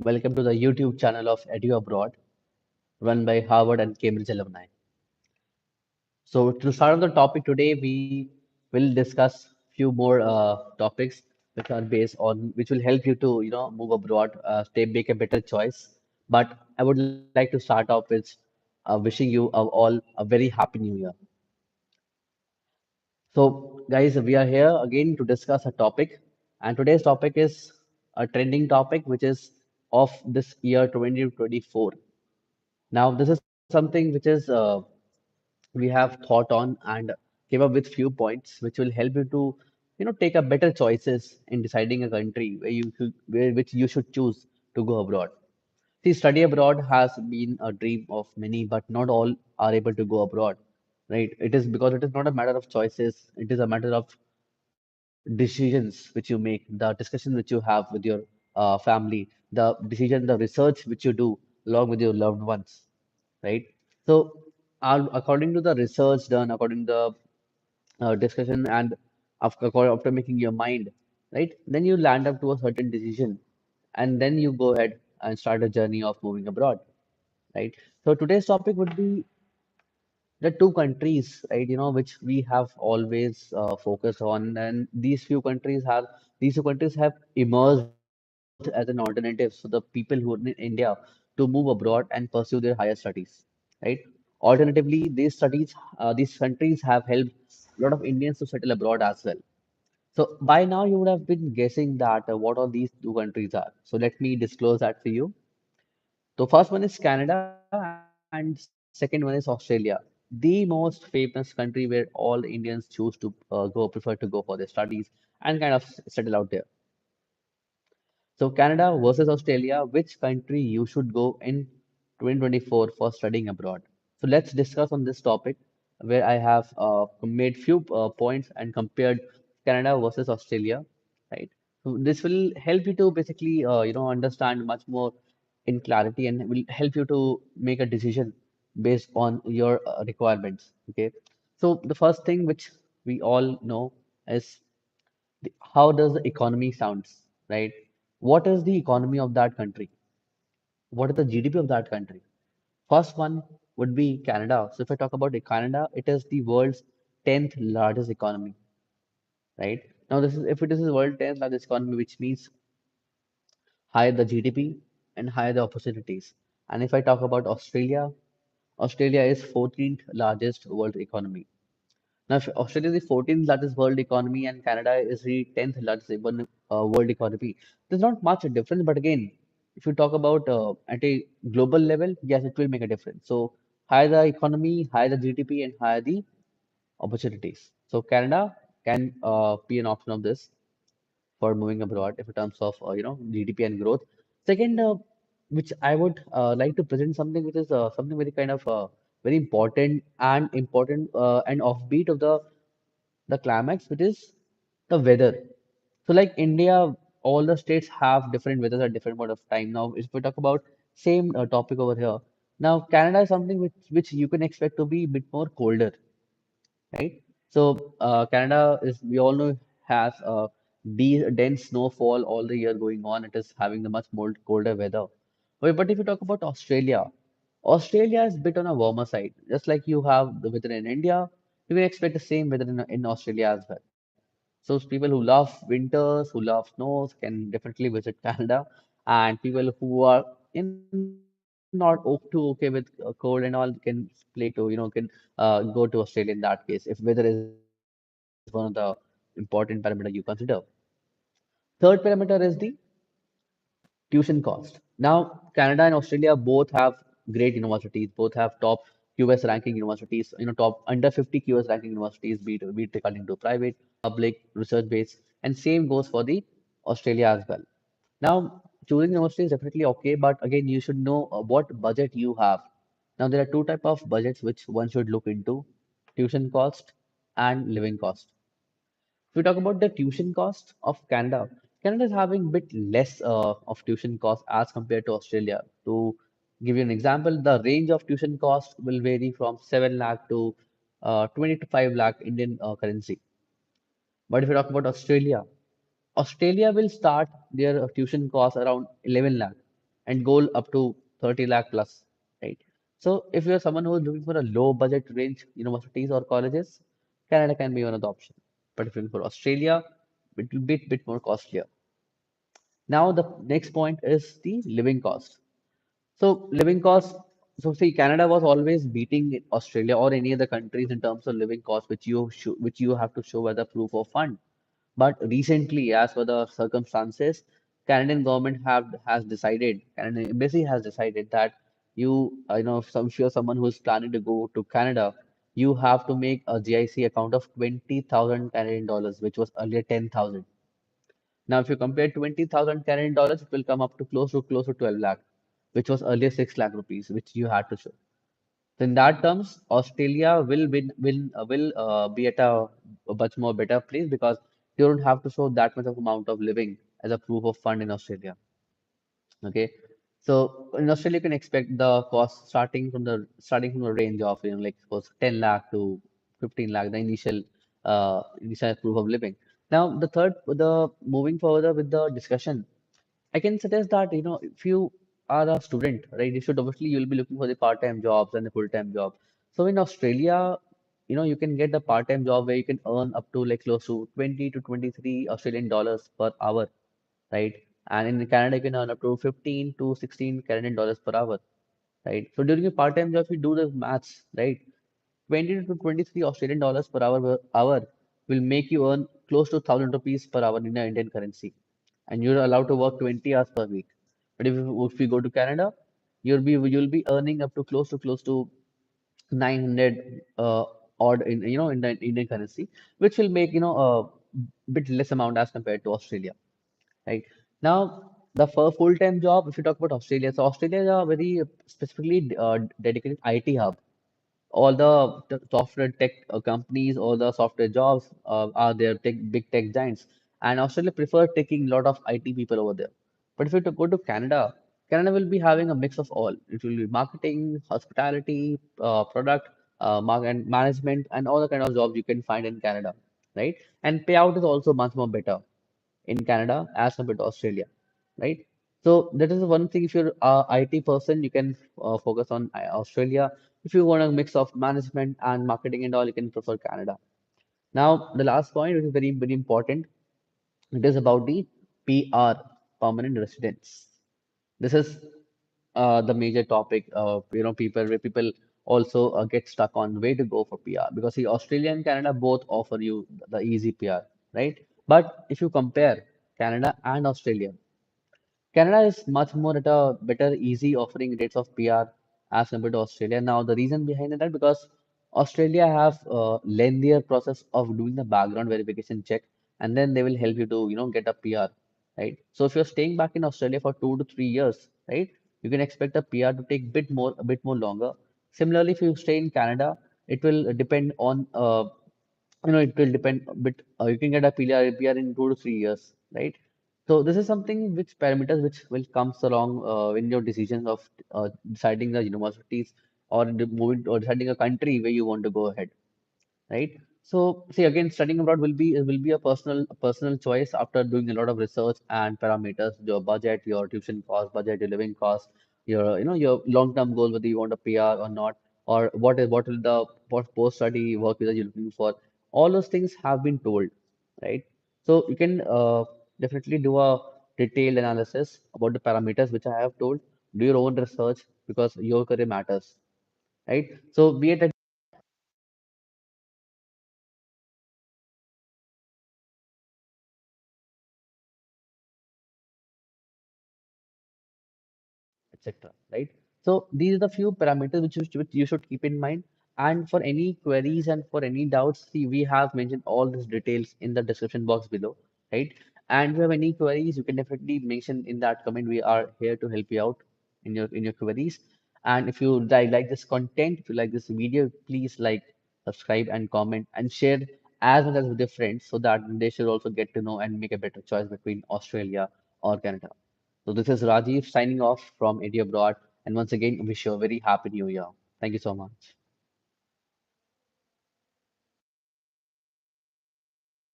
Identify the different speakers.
Speaker 1: Welcome to the YouTube channel of EduAbroad, run by Harvard and Cambridge alumni. So, to start on the topic today, we will discuss few more topics which are based on which will help you to move abroad, make a better choice. But I would like to start off with wishing you all a very happy New Year. So, guys, we are here again to discuss a topic, and today's topic is a trending topic which is of this year 2024. Now, this is something which is we have thought on and came up with few points which will help you to, take a better choices in deciding a country where which you should choose to go abroad. See, study abroad has been a dream of many, but not all are able to go abroad, right? It is because it is not a matter of choices; it is a matter of decisions which you make, the discussions which you have with your family, the decision, the research which you do along with your loved ones, right? So, according to the research done, according to the discussion, and after making your mind, right, then you land up to a certain decision, and then you go ahead and start a journey of moving abroad, right? So today's topic would be the two countries, right, which we have always focused on, and these two countries have emerged as an alternative for the people who are in India to move abroad and pursue their higher studies, right? Alternatively, these countries have helped a lot of Indians to settle abroad as well. So by now you would have been guessing that what all these two countries are. So let me disclose that for you. So first one is Canada and second one is Australia, the most famous country where all Indians choose to prefer to go for their studies and kind of settle out there. So Canada versus Australia, which country you should go in 2024 for studying abroad? So let's discuss on this topic where I have made few points and compared Canada versus Australia, right? So this will help you to basically understand much more in clarity and will help you to make a decision based on your requirements. Okay. So the first thing which we all know is how does the economy sounds, right? What is the economy of that country? What is the GDP of that country? First one would be Canada. So if I talk about Canada, it is the world's 10th largest economy, right? Now this is if it is the world 10th largest economy, which means higher the GDP and higher the opportunities. And if I talk about Australia, Australia is 14th largest world economy. Now, if Australia is the 14th largest world economy and Canada is the 10th largest world economy, there's not much a difference. But again, if you talk about at a global level, yes, it will make a difference. So, higher the economy, higher the GDP, and higher the opportunities. So, Canada can be an option of this for moving abroad if in terms of GDP and growth. Second, which I would like to present something which is something very kind of very important and offbeat of the climax, which is the weather. So like India, all the states have different weathers at different point of time. Now, if we talk about same topic over here, now Canada is something which you can expect to be a bit more colder, right? So Canada is we all know has dense snowfall all the year going on. It is having the much more colder weather. But if you talk about Australia, Australia is a bit on a warmer side. Just like you have the weather in India, you can expect the same weather in Australia as well. So people who love winters, who love snows, can definitely visit Canada, and people who are not too okay with cold and all can play to can go to Australia in that case if weather is one of the important parameter you consider. Third parameter is the tuition cost. Now, Canada and Australia both have great universities, both have top QS ranking universities, top under 50 QS ranking universities, be it regarding to private, public, research based, and same goes for the Australia as well. Now, choosing university is definitely okay, but again, you should know what budget you have. Now, there are two type of budgets which one should look into: tuition cost and living cost. If we talk about the tuition cost of Canada, Canada is having a bit less of tuition cost as compared to Australia. To give you an example, the range of tuition cost will vary from 7 lakh to 20 to 5 lakh Indian currency. But if you talk about Australia, Australia will start their tuition cost around 11 lakh. and goal up to 30 lakh plus, right? So if you're someone who is looking for a low budget range universities or colleges, Canada can be one of the options. But if you're looking for Australia, it will be a bit more costlier. Now the next point is the living cost. So living costs, so see, Canada was always beating Australia or any other countries in terms of living costs, which you have to show as a proof of fund. But recently, as per the circumstances, Canadian government Canadian embassy has decided that if you're someone who is planning to go to Canada, you have to make a GIC account of 20,000 Canadian dollars, which was earlier 10,000. Now, if you compare 20,000 Canadian dollars, it will come up to close to 12 lakh, which was earlier 6 lakh rupees, which you had to show. So in that terms, Australia will be at a much more better place because you don't have to show that much of amount of living as a proof of fund in Australia. Okay, so in Australia, you can expect the cost starting from the range of like suppose 10 lakh to 15 lakh, the initial proof of living. Now, the moving further with the discussion, I can suggest that if you are a student, right, you'll be looking for the part-time jobs and the full-time job. So in Australia, you can get the part-time job where you can earn up to like close to 20 to 23 Australian dollars per hour, right? And in Canada, you can earn up to 15 to 16 Canadian dollars per hour, right? So during a part-time job, if you do the maths, right, 20 to 23 Australian dollars per hour will make you earn close to 1,000 rupees per hour in the Indian currency, and you're allowed to work 20 hours per week. But if you go to Canada, you'll be earning up to close to 900 odd in the Indian currency, which will make a bit less amount as compared to Australia, right? Now, the full-time job, if you talk about Australia, so Australia is a very specifically dedicated IT hub. All the software tech companies, all the software jobs are there, big tech giants. And Australia prefer taking a lot of IT people over there. But if you go to Canada, Canada will be having a mix of all. It will be marketing, hospitality, product, and management, and all the kind of jobs you can find in Canada, right? And payout is also much more better in Canada as compared to Australia, right? So that is one thing. If you're a IT person, you can focus on Australia. If you want a mix of management and marketing and all, you can prefer Canada. Now, the last point, which is very, very important, it is about the PR, permanent residence. This is the major topic. People also get stuck on where to go for PR because see, Australia and Canada both offer you the easy PR, right? But if you compare Canada and Australia, Canada is much more at a better, easy offering rates of PR as compared to Australia. Now, the reason behind that because Australia have a lengthier process of doing the background verification check, and then they will help you to get a PR, right? So if you're staying back in Australia for 2 to 3 years, right, you can expect a PR to take a bit more longer. Similarly, if you stay in Canada, it will depend on it will depend a bit. You can get a PR in 2 to 3 years, right? So this is something which parameters which will comes along in your decisions of deciding the universities or moving or deciding a country where you want to go ahead, right? So see again, studying abroad will be a personal choice after doing a lot of research and parameters, your budget, your tuition cost, budget, your living cost, your long-term goal, whether you want a PR or not, or what post-study work visa you're looking for. All those things have been told, right? So you can definitely do a detailed analysis about the parameters which I have told. Do your own research because your career matters, right? So be it etc. Right? So these are the few parameters which you should keep in mind. And for any queries and for any doubts, see, we have mentioned all these details in the description box below, right? And if you have any queries, you can definitely mention in that comment. We are here to help you out in your queries. And if you like this content, if you like this video, please like, subscribe, and comment, and share as much as with your friends so that they should also get to know and make a better choice between Australia or Canada. So this is Rajiv signing off from EduAbroad, and once again wish you a very happy new year. Thank you so much.